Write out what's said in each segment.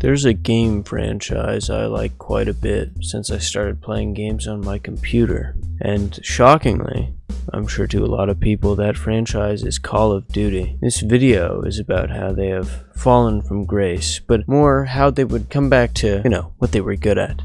There's a game franchise I like quite a bit since I started playing games on my computer, and shockingly, I'm sure to a lot of people, that franchise is Call of Duty. This video is about how they have fallen from grace, but more how they would come back to, what they were good at.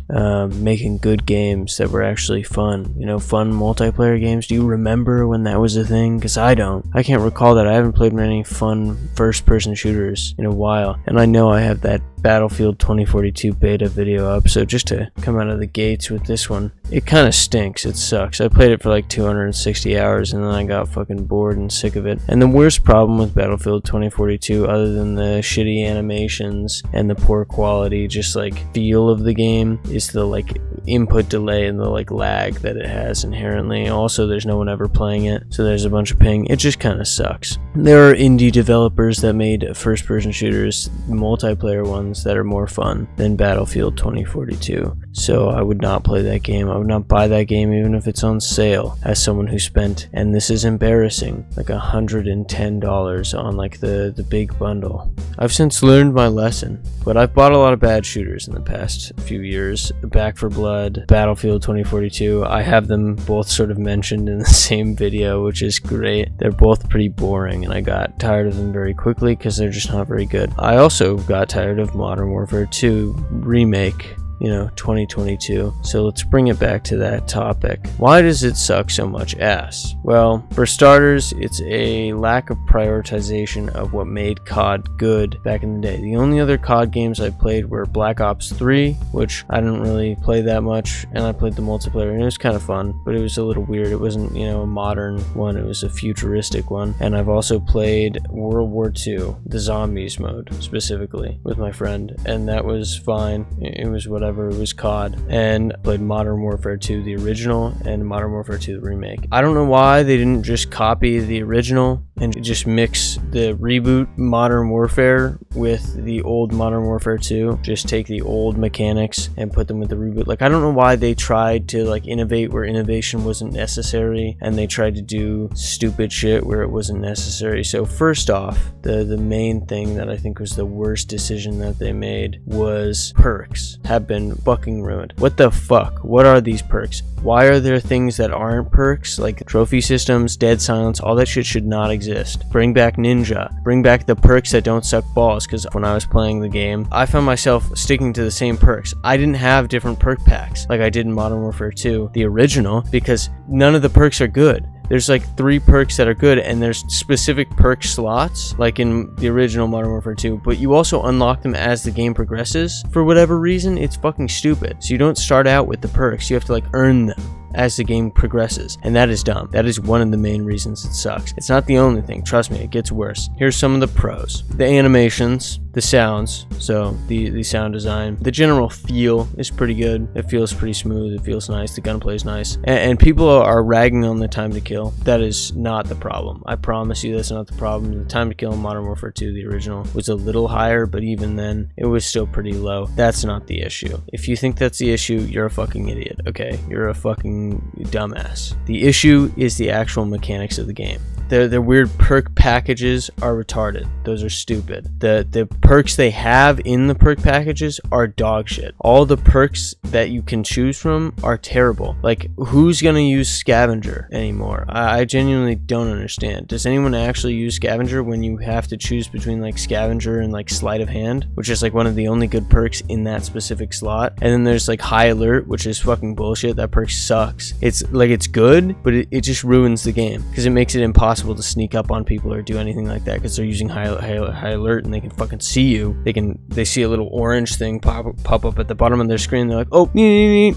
Making good games that were actually fun. Fun multiplayer games. Do you remember when that was a thing? Because I don't. I can't recall that. I haven't played many fun first-person shooters in a while, and I know I have that Battlefield 2042 beta video up, so just to come out of the gates with this one, it kind of stinks. It sucks. I played it for like 260 hours and then I got fucking bored and sick of it. And the worst problem with Battlefield 2042, other than the shitty animations and the poor quality just like feel of the game, is the like input delay and the like lag that it has inherently. Also, there's no one ever playing it, so there's a bunch of ping. It just kind of sucks. There are indie developers that made first-person shooters, multiplayer ones, that are more fun than Battlefield 2042. So I would not play that game. I would not buy that game even if it's on sale, as someone who spent, and this is embarrassing, like $110 on like the big bundle. I've since learned my lesson, but I've bought a lot of bad shooters in the past few years. Back 4 Blood, Battlefield 2042, I have them both sort of mentioned in the same video, which is great. They're both pretty boring and I got tired of them very quickly because they're just not very good. I also got tired of Modern Warfare 2 Remake, 2022. So let's bring it back to that topic. Why does it suck so much ass? Well, for starters, it's a lack of prioritization of what made COD good back in the day. The only other COD games I played were Black Ops 3, which I didn't really play that much, and I played the multiplayer, and it was kind of fun, but it was a little weird. It wasn't, a modern one, it was a futuristic one. And I've also played World War II, the zombies mode, specifically, with my friend, and that was fine. It was whatever. It was COD, and played Modern Warfare 2 the original and Modern Warfare 2 the remake. I don't know why they didn't just copy the original and just mix the reboot Modern Warfare with the old Modern Warfare 2. Just take the old mechanics and put them with the reboot. Like, I don't know why they tried to like innovate where innovation wasn't necessary, and they tried to do stupid shit where it wasn't necessary. So first off, the main thing that I think was the worst decision that they made was perks have been fucking ruined. What the fuck? What are these perks? Why are there things that aren't perks? Like trophy systems, dead silence, all that shit should not exist. Bring back ninja. Bring back the perks that don't suck balls, because when I was playing the game, I found myself sticking to the same perks. I didn't have different perk packs like I did in Modern Warfare 2, the original, because none of the perks are good. There's like 3 perks that are good, and there's specific perk slots, like in the original Modern Warfare 2, but you also unlock them as the game progresses. For whatever reason, it's fucking stupid. So you don't start out with the perks, you have to like earn them as the game progresses, and that is dumb. That is one of the main reasons it sucks. It's not the only thing, trust me, it gets worse. Here's some of the pros. The animations, the sounds, so the sound design, the general feel is pretty good. It feels pretty smooth, it feels nice, the gunplay is nice, and people are ragging on the time to kill. That is not the problem. I promise you that's not the problem. The time to kill in Modern Warfare 2, the original, was a little higher, but even then, it was still pretty low. That's not the issue. If you think that's the issue, you're a fucking idiot, okay? You're a fucking dumbass. The issue is the actual mechanics of the game. The weird perk packages are retarded. Those are stupid. The perks they have in the perk packages are dog shit. All the perks that you can choose from are terrible. Like, who's gonna use Scavenger anymore? I genuinely don't understand. Does anyone actually use Scavenger when you have to choose between like Scavenger and like Sleight of Hand, which is like one of the only good perks in that specific slot? And then there's like High Alert, which is fucking bullshit. That perk sucks. It's like, it's good, but it just ruins the game because it makes it impossible to sneak up on people or do anything like that, because they're using high alert and they can fucking see you. They see a little orange thing pop up at the bottom of their screen. They're like, oh,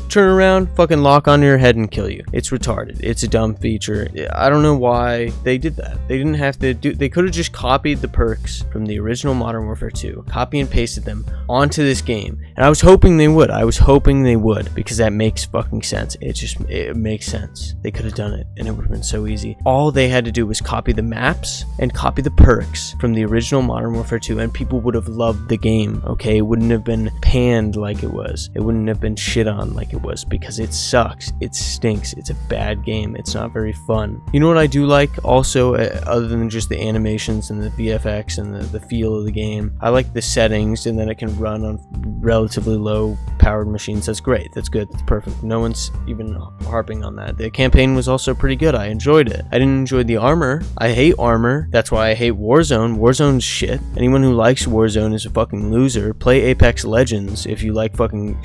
turn around, fucking lock onto your head and kill you. It's retarded. It's a dumb feature. I don't know why they did that. They didn't have to do. They could have just copied the perks from the original Modern Warfare 2, copy and pasted them onto this game, and I was hoping they would. Because that makes fucking sense. It makes sense. They could have done it, and it would have been so easy. All they had to do was copy the maps and copy the perks from the original Modern Warfare 2, and people would have loved the game, okay? It wouldn't have been panned like it was. It wouldn't have been shit on like it was, because it sucks. It stinks. It's a bad game. It's not very fun. You know what I do like also, other than just the animations and the VFX and the feel of the game? I like the settings, and then it can run on relatively low powered machines. That's great. That's good. That's perfect. No one's even harping on that. The campaign was also pretty good. I enjoyed it. I didn't enjoy the armor. I hate armor. That's why I hate Warzone. Warzone's shit. Anyone who likes Warzone is a fucking loser. Play Apex Legends if you like fucking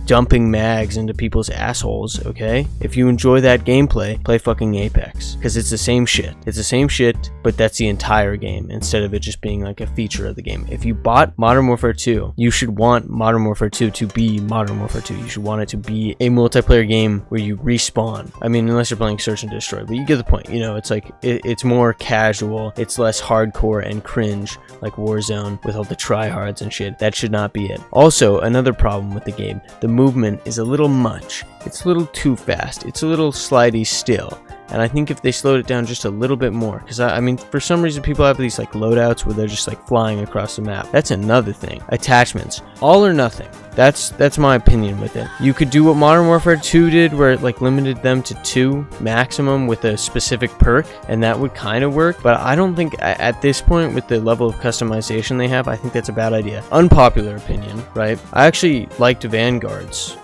dumping mags into people's assholes, okay? If you enjoy that gameplay, play fucking Apex, because it's the same shit. It's the same shit, but that's the entire game instead of it just being like a feature of the game. If you bought Modern Warfare 2, you should want Modern Warfare 2 to be Modern Warfare 2. You should want it to be a multiplayer game where you respawn. I mean, unless you're playing Search and Destroy, but you get the point. You know, it's like it's more casual. It's less hardcore and cringe like Warzone with all the tryhards and shit. That should not be it. Also, another problem with the game, the movement is a little much. It's a little too fast. It's a little slidey still. And I think if they slowed it down just a little bit more, because I mean, for some reason people have these like loadouts where they're just like flying across the map. That's another thing. Attachments, all or nothing. That's my opinion with it. You could do what Modern Warfare 2 did, where it like limited them to 2 maximum with a specific perk, and that would kind of work. But I don't think at this point, with the level of customization they have, I think that's a bad idea. Unpopular opinion, right? I actually liked Vanguard's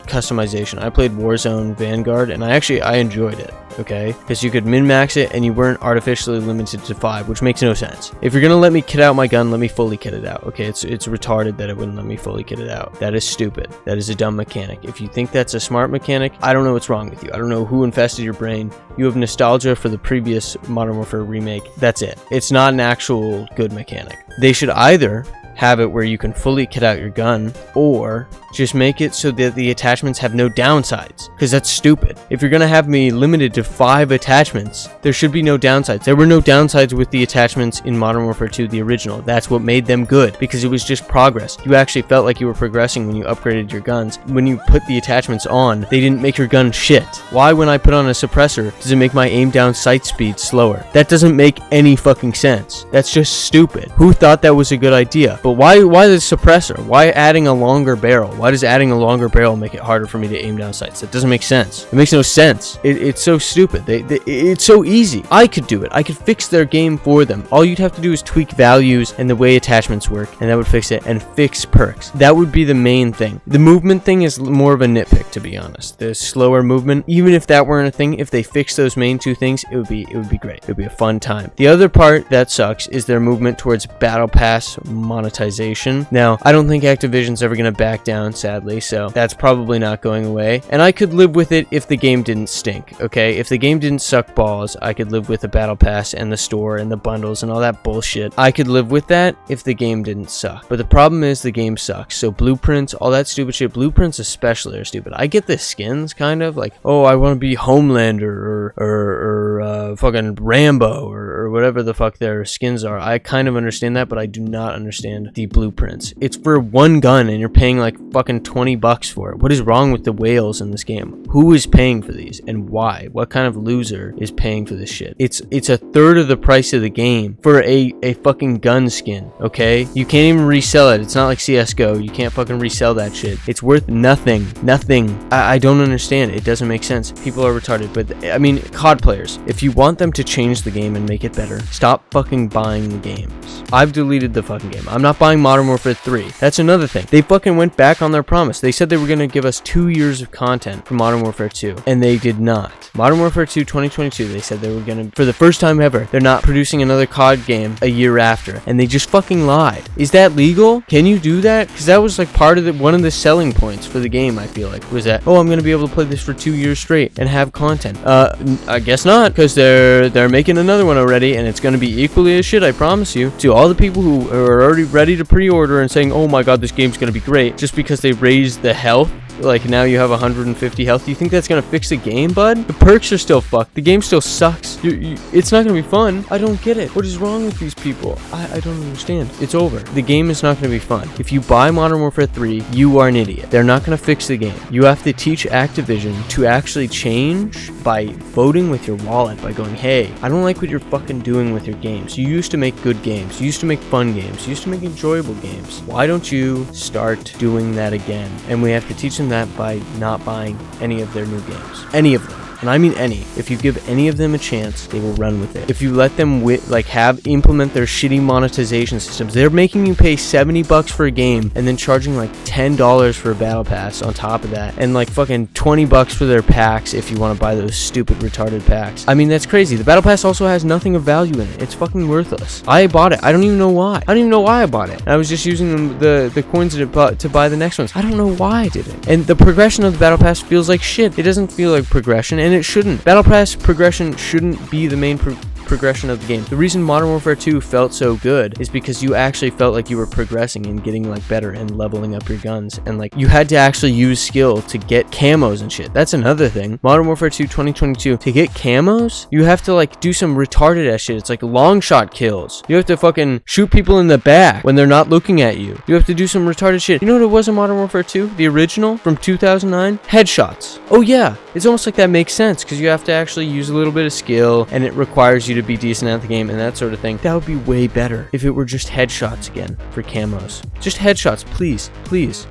customization. I played Warzone Vanguard and I enjoyed it, okay? Because you could min-max it and you weren't artificially limited to 5, which makes no sense. If you're gonna let me kit out my gun, let me fully kit it out, okay? It's retarded that it wouldn't let me fully kit it out. That is stupid. That is a dumb mechanic. If you think that's a smart mechanic, I don't know what's wrong with you. I don't know who infested your brain. You have nostalgia for the previous Modern Warfare remake. That's it. It's not an actual good mechanic. They should either have it where you can fully kit out your gun, or just make it so that the attachments have no downsides, because that's stupid. If you're gonna have me limited to 5 attachments, there should be no downsides. There were no downsides with the attachments in Modern Warfare 2, the original. That's what made them good, because it was just progress. You actually felt like you were progressing when you upgraded your guns. When you put the attachments on, they didn't make your gun shit. Why, when I put on a suppressor, does it make my aim down sight speed slower? That doesn't make any fucking sense. That's just stupid. Who thought that was a good idea? But why the suppressor? Why adding a longer barrel? Why does adding a longer barrel make it harder for me to aim down sights? That doesn't make sense. It makes no sense. It's so stupid. It's so easy. I could do it. I could fix their game for them. All you'd have to do is tweak values and the way attachments work, and that would fix it, and fix perks. That would be the main thing. The movement thing is more of a nitpick, to be honest. The slower movement, even if that weren't a thing, if they fixed those main 2 things, it would be great. It would be a fun time. The other part that sucks is their movement towards Battle Pass monetization. Now, I don't think Activision's ever going to back down, sadly, so that's probably not going away. And I could live with it if the game didn't stink, okay? If the game didn't suck balls, I could live with the Battle Pass and the store and the bundles and all that bullshit. I could live with that if the game didn't suck. But the problem is the game sucks. So blueprints, all that stupid shit, blueprints especially are stupid. I get the skins, kind of, like, oh, I want to be Homelander or fucking Rambo or whatever the fuck their skins are. I kind of understand that, but I do not understand the blueprints. It's for 1 gun and you're paying like fucking $20 for it. What is wrong with the whales in this game? Who is paying for these and why? What kind of loser is paying for this shit? It's a third of the price of the game for a fucking gun skin, okay? You can't even resell it. It's not like CSGO. You can't fucking resell that shit. It's worth nothing. I don't understand. It doesn't make sense. People are retarded. But I mean, COD players, if you want them to change the game and make it better, stop fucking buying the games. I've deleted the fucking game. I'm not buying Modern Warfare 3. That's another thing. They fucking went back on their promise. They said they were going to give us 2 years of content for Modern Warfare 2, and they did not. Modern Warfare 2 2022, they said they were going to, for the first time ever, they're not producing another COD game a year after, and they just fucking lied. Is that legal? Can you do that? Because that was like part of one of the selling points for the game, I feel like, was that, oh, I'm going to be able to play this for 2 years straight and have content. I guess not, because they're making another one already, and it's going to be equally as shit, I promise you. To all the people who are already ready to pre-order and saying, oh my god, this game's going to be great, just because they raised the health, like now you have 150 health. Do you think that's gonna fix the game, bud? The perks are still fucked. The game still sucks. It's not gonna be fun. I don't get it. What is wrong with these people? I don't understand. It's over. The game is not gonna be fun. If you buy Modern Warfare 3, you are an idiot. They're not gonna fix the game. You have to teach Activision to actually change by voting with your wallet, by going, hey, I don't like what you're fucking doing with your games. You used to make good games. You used to make fun games. You used to make enjoyable games. Why don't you start doing that again? And we have to teach them that by not buying any of their new games. Any of them. and I mean any, if you give any of them a chance, they will run with it. If you let them implement their shitty monetization systems, they're making you pay $70 for a game and then charging like $10 for a battle pass on top of that, and like fucking $20 for their packs if you want to buy those stupid retarded packs. I mean, that's crazy. The battle pass also has nothing of value in it. It's fucking worthless. I bought it. I don't even know why. I don't even know why I bought it. I was just using the coins to buy the next ones. I don't know why I did it. And the progression of the battle pass feels like shit. It doesn't feel like progression, and it shouldn't. Battle pass progression shouldn't be the main progression of the game. The reason Modern Warfare 2 felt so good is because you actually felt like you were progressing and getting like better and leveling up your guns, and like you had to actually use skill to get camos and shit. That's another thing. Modern Warfare 2 2022, to get camos, you have to like do some retarded ass shit. It's like long shot kills. You have to fucking shoot people in the back when they're not looking at you. You have to do some retarded shit. You know what it was in Modern Warfare 2? The original from 2009? Headshots. Oh yeah, it's almost like that makes sense because you have to actually use a little bit of skill, and it requires you to be decent at the game and that sort of thing. That would be way better if it were just headshots again for camos. Just headshots, please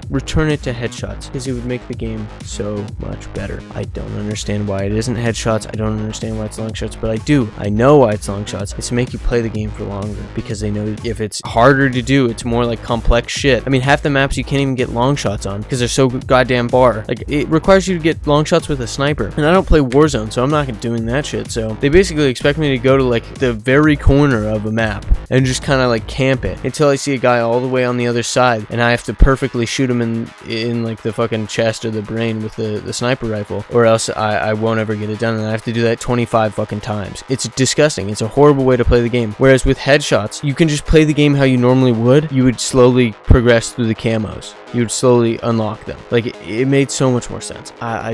return it to headshots, because it would make the game so much better. I don't understand why it isn't headshots. I don't understand why it's long shots, but I do. I know why it's long shots. It's to make you play the game for longer, because they know if it's harder to do, it's more like complex shit. I mean, half the maps you can't even get long shots on because they're so goddamn far. Like, it requires you to get long shots with a sniper, and I don't play Warzone, so I'm not doing that shit. So they basically expect me to go to like the very corner of a map and just kind of like camp it until I see a guy all the way on the other side, and I have to perfectly shoot him in like the fucking chest or the brain with the sniper rifle, or else I won't ever get it done, and I have to do that 25 fucking times. It's disgusting. It's a horrible way to play the game. Whereas with headshots, you can just play the game how you normally would. You would slowly progress through the camos. You would slowly unlock them. Like, it made so much more sense. I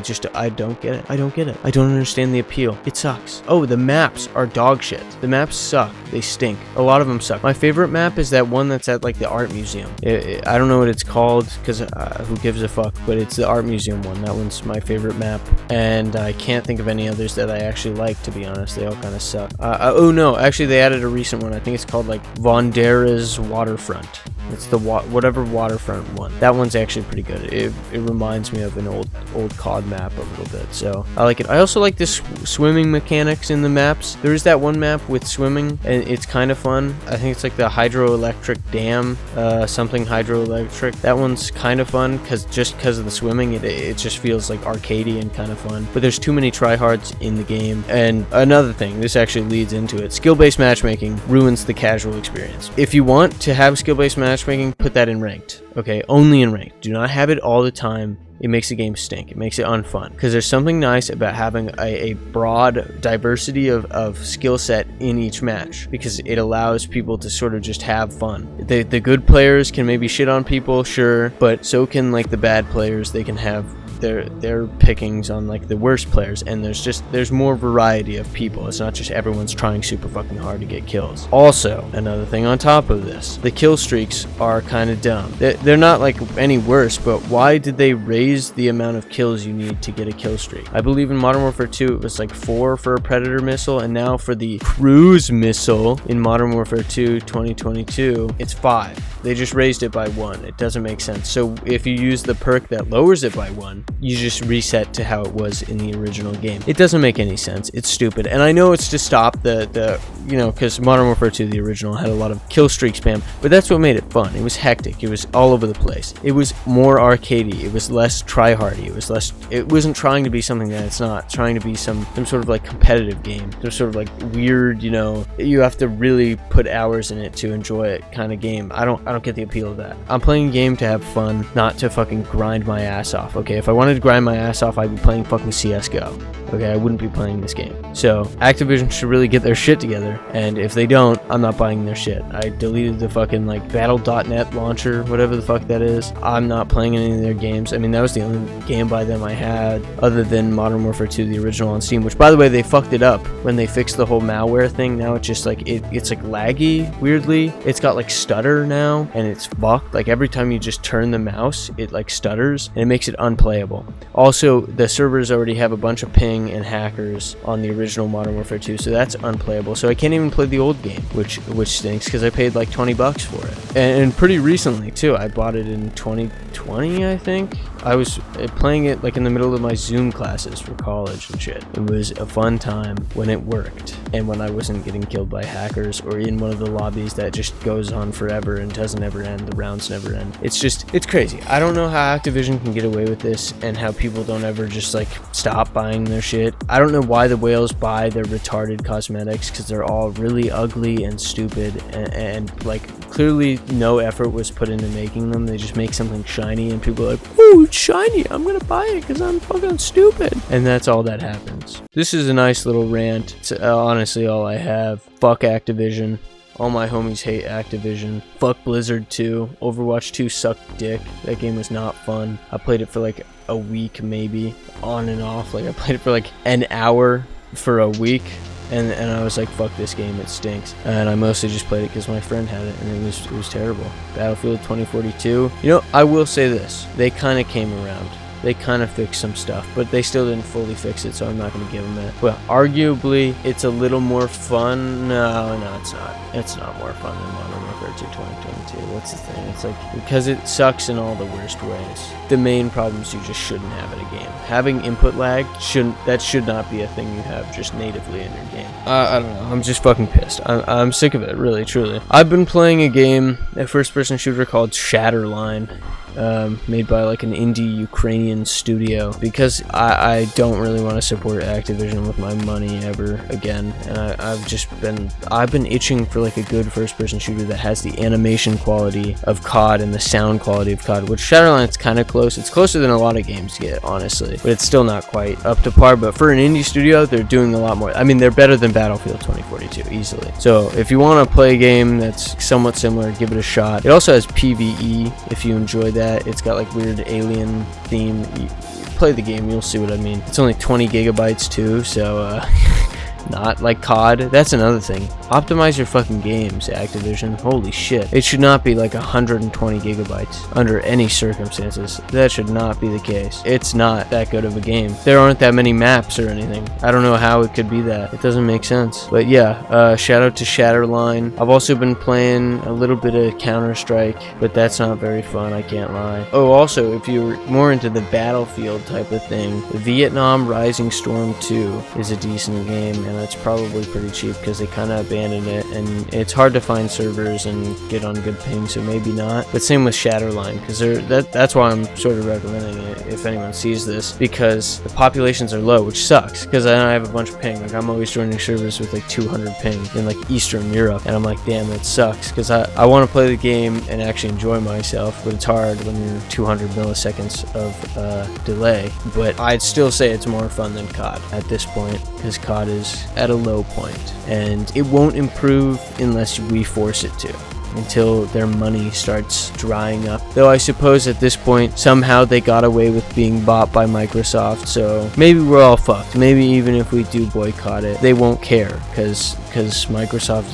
don't get it. I don't get it. I don't understand the appeal. It sucks. Oh, the maps are dog shit. The maps suck. They stink. A lot of them suck. My favorite map is that one that's at like the art museum. I don't know what it's called because who gives a fuck, but it's the art museum one. That one's my favorite map, and I can't think of any others that I actually like, to be honest. They all kind of suck. Oh no, actually they added a recent one. I think it's called like Vandera's Waterfront. It's the whatever waterfront one. That one's actually pretty good. It reminds me of an old COD map a little bit, so I like it. I also like this swimming mechanics in the maps. There is that one map with swimming, and it's kind of fun. I think it's like the hydroelectric dam, something hydroelectric. That one's kind of fun because of the swimming. It just feels like arcadey and kind of fun. But there's too many tryhards in the game. And another thing, this actually leads into it. Skill-based matchmaking ruins the casual experience. If you want to have skill-based matchmaking, put that in ranked. Okay, only in ranked. Do not have it all the time. It makes the game stink. It makes it unfun. Because there's something nice about having a broad diversity of skill set in each match, because it allows people to sort of just have fun. The good players can maybe shit on people, sure, but so can like the bad players. They can have their pickings on like the worst players, and there's more variety of people. It's not just everyone's trying super fucking hard to get kills. Also, another thing on top of this, the kill streaks are kind of dumb. They're not like any worse, but why did they raise the amount of kills you need to get a kill streak? I believe in Modern Warfare 2 it was like 4 for a Predator missile, and now for the cruise missile in Modern Warfare 2 2022 it's 5. They just raised it by 1. It doesn't make sense. So if you use the perk that lowers it by 1, you just reset to how it was in the original game. It doesn't make any sense. It's stupid. And I know it's to stop the because Modern Warfare 2, the original, had a lot of kill streak spam, but that's what made it fun. It was hectic. It was all over the place. It was more arcadey. It was less tryhardy. It wasn't trying to be something that it's not. It's trying to be some sort of like competitive game. Some sort of like weird, you have to really put hours in it to enjoy it kind of game. I don't get the appeal of that. I'm playing a game to have fun, not to fucking grind my ass off. Okay, if I wanted to grind my ass off, I'd be playing fucking CS:GO. Okay, I wouldn't be playing this game. So Activision should really get their shit together, and if they don't, I'm not buying their shit. I deleted the fucking like battle.net launcher, whatever the fuck that is. I'm not playing any of their games. I mean, that was the only game by them I had other than Modern Warfare 2, the original, on Steam, which by the way, they fucked it up when they fixed the whole malware thing. Now it's just like it's like laggy weirdly. It's got like stutter now, and it's fucked. Like every time you just turn the mouse, it like stutters, and it makes it unplayable. unplayable. Also, the servers already have a bunch of ping and hackers on the original Modern Warfare 2, so that's unplayable. So I can't even play the old game, which stinks because I paid like $20 for it. And pretty recently too. I bought it in 2020, I think. I was playing it like in the middle of my Zoom classes for college and shit. It was a fun time when it worked and when I wasn't getting killed by hackers or in one of the lobbies that just goes on forever and doesn't ever end. The rounds never end. It's crazy. I don't know how Activision can get away with this and how people don't ever just like stop buying their shit. I don't know why the whales buy their retarded cosmetics, because they're all really ugly and stupid and like clearly no effort was put into making them. They just make something shiny and people are like, "Ooh, it's shiny, I'm gonna buy it because I'm fucking stupid," and that's all that happens. This is a nice little rant. It's honestly all I have. Fuck Activision. All my homies hate Activision. Fuck Blizzard 2. Overwatch 2 sucked dick. That game was not fun. I played it for like a week maybe, on and off. Like I played it for like an hour for a week. And I was like, fuck this game, it stinks. And I mostly just played it because my friend had it, and it was terrible. Battlefield 2042. You know, I will say this. They kind of came around. They kind of fixed some stuff, but they still didn't fully fix it, so I'm not going to give them that. Well, arguably, it's a little more fun. No, it's not. It's not more fun than Modern Warfare 2 2022. What's the thing? It's like, because it sucks in all the worst ways. The main problems you just shouldn't have in a game. Having input lag, should not be a thing you have just natively in your game. I don't know. I'm just fucking pissed. I'm sick of it, really, truly. I've been playing a game, a first-person shooter called Shatterline. Made by like an indie Ukrainian studio, because I don't really want to support Activision with my money ever again, and I've been itching for like a good first-person shooter that has the animation quality of COD and the sound quality of COD, which Shatterline's kind of close. It's closer than a lot of games get, honestly, but it's still not quite up to par. But for an indie studio, they're doing a lot more. I mean, they're better than Battlefield 2042 easily. So if you want to play a game that's somewhat similar, give it a shot. It also has PvE if you enjoy that. It's got like weird alien theme. You play the game, you'll see what I mean. It's only 20 gigabytes too, so not like COD. That's another thing. Optimize your fucking games, Activision. Holy shit. It should not be like 120 gigabytes under any circumstances. That should not be the case. It's not that good of a game. There aren't that many maps or anything. I don't know how it could be that. It doesn't make sense. But yeah, shout out to Shatterline. I've also been playing a little bit of Counter-Strike, but that's not very fun, I can't lie. Oh, also, if you're more into the Battlefield type of thing, Vietnam Rising Storm 2 is a decent game, and it's probably pretty cheap because they kind of abandoned it, and it's hard to find servers and get on good ping, so maybe not. But same with Shatterline, because that's why I'm sort of recommending it if anyone sees this, because the populations are low, which sucks, because I have a bunch of ping. Like, I'm always joining servers with like 200 ping in like Eastern Europe, and I'm like, damn, that sucks, because I want to play the game and actually enjoy myself, but it's hard when you're 200 milliseconds of delay. But I'd still say it's more fun than COD at this point, because COD is at a low point, and it won't improve unless we force it to, until their money starts drying up. Though I suppose at this point somehow they got away with being bought by Microsoft, so maybe we're all fucked. Maybe even if we do boycott it, they won't care, because Microsoft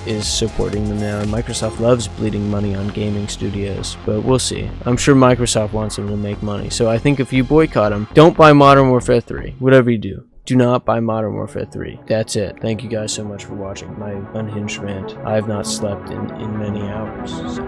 is supporting them now, and Microsoft loves bleeding money on gaming studios. But we'll see. I'm sure Microsoft wants them to make money, so I think if you boycott them, don't buy Modern Warfare 3. Whatever you do, do not buy Modern Warfare 3. That's it. Thank you guys so much for watching my unhinged rant. I have not slept in many hours, so